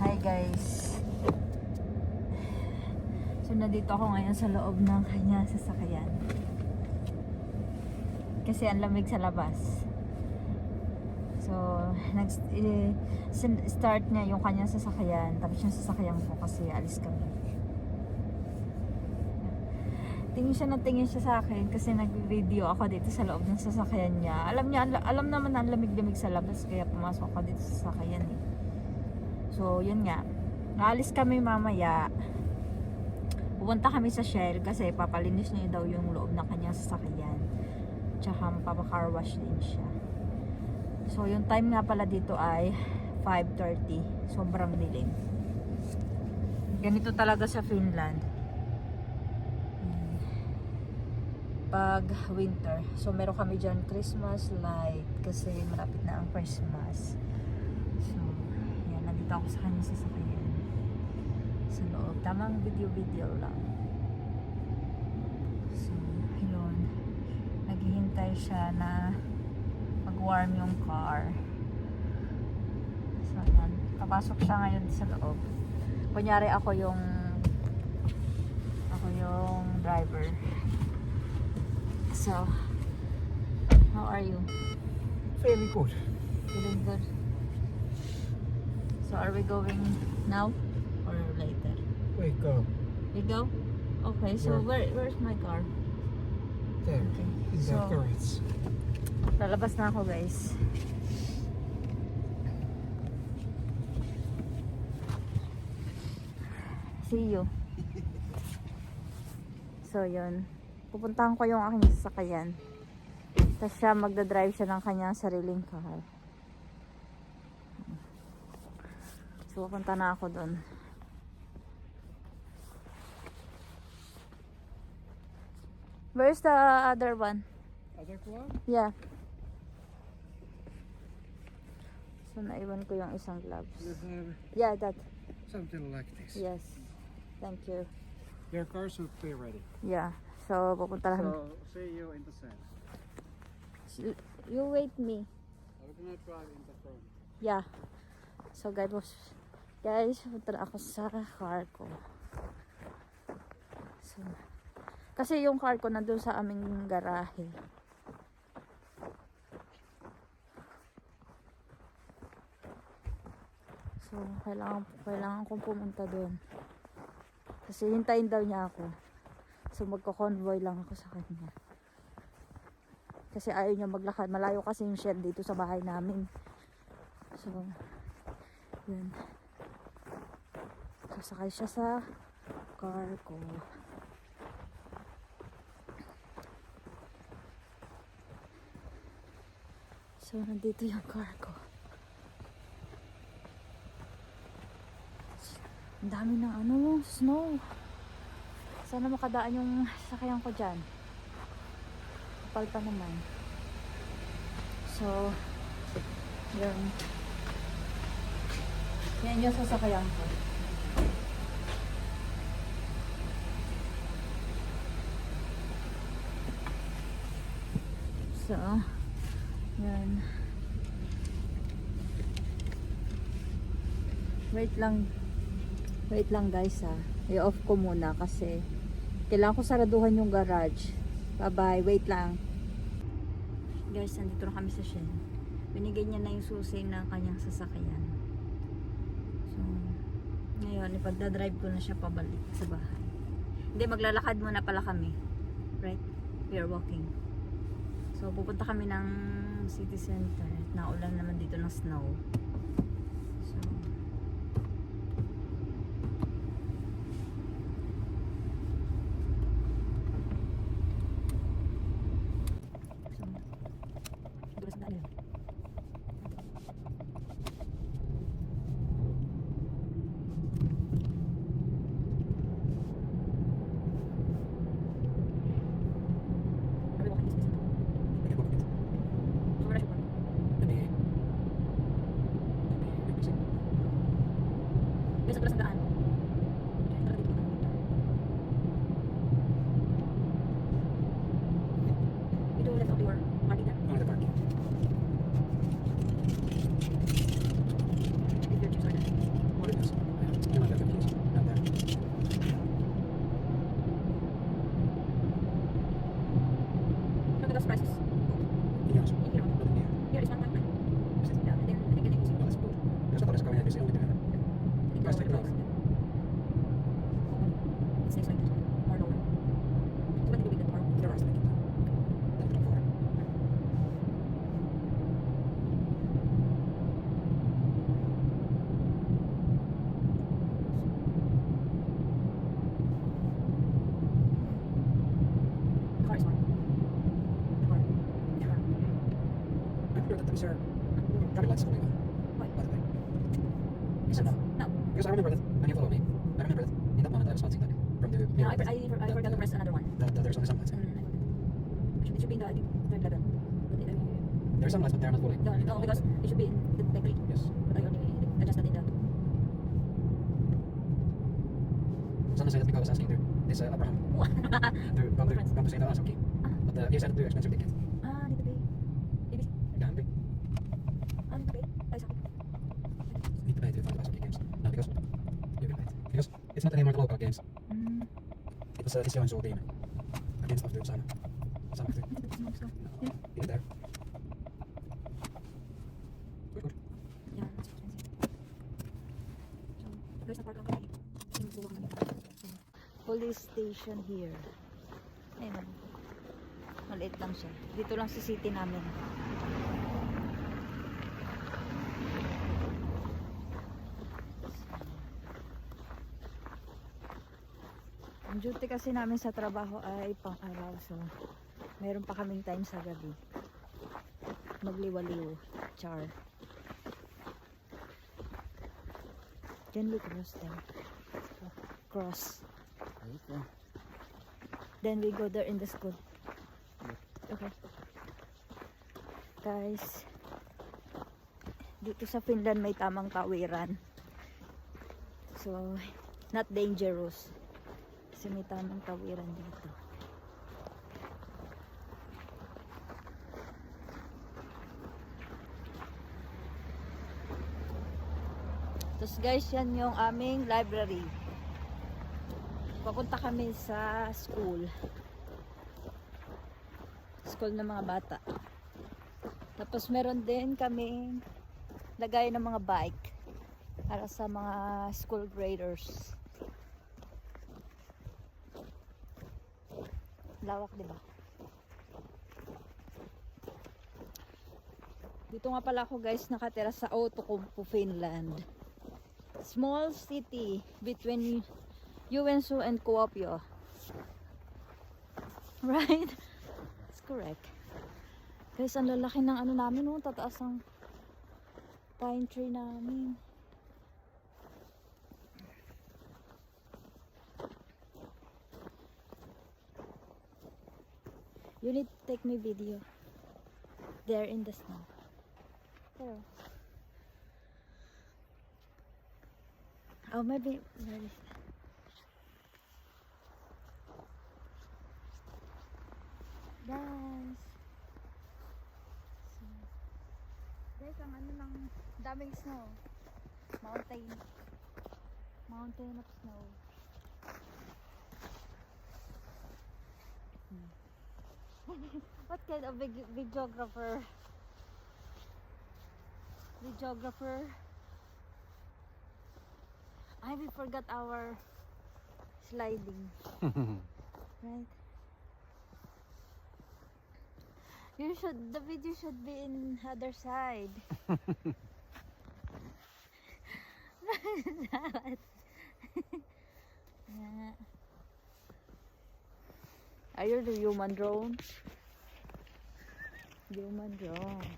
Hi guys. So nandito ako ngayon sa loob ng kanya sasakyan. Kasi ang lamig sa labas. So start niya yung kanyang sasakyan, tapos yung sasakyan ko kasi alis kami. Tingin siya sa akin kasi nag-video ako dito sa loob ng sasakyan niya. Alam naman na ang lamig-lamig sa labas kaya pumasok ako dito sa sasakyan eh. So, yun nga. Naalis kami mamaya. Pupunta kami sa Shell kasi papalinis niya daw yung loob ng kanyang sasakyan. Tsaka mapapa-car wash din siya. So, yung time nga pala dito ay 5:30. Sobrang dilim. Ganito talaga sa Finland. Pag winter. So, meron kami dyan Christmas light kasi malapit na ang Christmas. So, yan. Nandito ako sa kanya sasakyan. Sa loob. Tamang video lang. So, yun. Naghihintay siya na mag-warm yung car. So, yan. Papasok siya ngayon sa loob. Kunyari ako yung driver. So, how are you? Fairly good. Feeling good? So, are we going now or later? We go We go? Okay, so Where? where's my car? there. Okay. In the So, garage. lalabas na ako guys. See you. So, yun. Pupuntahan ko yung aking sasakyan. Tapos siya, magdadrive siya ng kanyang sariling car. So, pupunta na ako doon. Where's the other one? Other one? Yeah. So, naiwan ko yung isang gloves. You have Yeah, that. something like this. Yes. Thank you. Your car should be ready. Yeah. So, pupunta lang. So, see you in the sun. You wait me. I'm gonna drive in the front. Yeah. So, guys, pupunta na ako sa car ko. So, kasi yung car ko nandun sa aming garahe. So, kailangan kong pumunta doon. Kasi hintayin daw niya ako. So, magko-convoy lang ako sa kanya. Kasi ayaw niya maglakad. Malayo kasi yung shed dito sa bahay namin. So, yun. Sasakay siya sa car ko. So, nandito yung car ko. Ang dami ng snow. Sana makadaan yung sasakyan ko dyan. Kapal pa naman. So, yun. Yan yung sasakyan ko. So, yan. Wait lang guys ha. I-off ko muna kasi kailangan ko saraduhan yung garage. Bye-bye. Wait lang. Guys, nandito na kami sa Shen. Binigay niya na yung susi ng kanyang sasakyan. So, ngayon, ipagdadrive ko na siya pabalik sa bahay. Hindi, maglalakad muna pala kami. Right? We are walking. So, pupunta kami ng city center. Naulan naman dito ng snow. So, dulas na alin. is your traffic lights completely on? Why? By the way. Yes or no? No. Because I remember that when you followed me, I remember that in that moment I was not seeing that from the No, mirror. I forgot to press another one. That there's only some lights. I forgot. It should be in the, I think, third level. But There's some lights, but they're not fully. no, because it should be in the three. Yes. But I only adjusted in the two. Someone said that because I was asking this Abraham to come to say that I was okay. But he said to expensive ticket. Dito ba? ABC? Can be. Dito ba? Ay, sa akin. Need to pay to find the Ice games. No, because you will pay. Because it's not anymore the local games. Mm. It was this Joensuu team against after Sama. Sama after. Yeah. It is there. Good. Yeah, that's expensive. So, guys, na-park lang kami. Sinusuwak namin. Police station here. Ayun. Maliit lang siya. Dito lang sa city namin. Ang duty kasi namin sa trabaho ay pang-araw. So, meron pa kaming time sa gabi. Magliwaliw. Char. Then we cross them. Cross. Okay. Then we go there in the school. Okay. Guys, dito sa Finland may tamang tawiran. So, not dangerous. Kasi may tamang tawiran dito. Tapos guys, yan yung aming library. Papunta kami sa school. School ng mga bata. Tapos meron din kaming lagay ng mga bike para sa mga school graders. Lawak, di ba? Dito nga pala ako guys nakatira sa Outokumpu, Finland. Small city between Joensuu and Kuopio. Right? That's correct. Guys, ang lalaki ng ano namin, oh, tataas ang pine tree namin. You need to take me video. There in the snow. There. Oh, maybe where is that? Guys. So, guys, ang ano ng daming snow. Mountain. Mountain of snow. What kind of videographer? Videographer? We forgot our sliding. Right? The video should be in other side. Yeah. Are you the human drone? Human drone.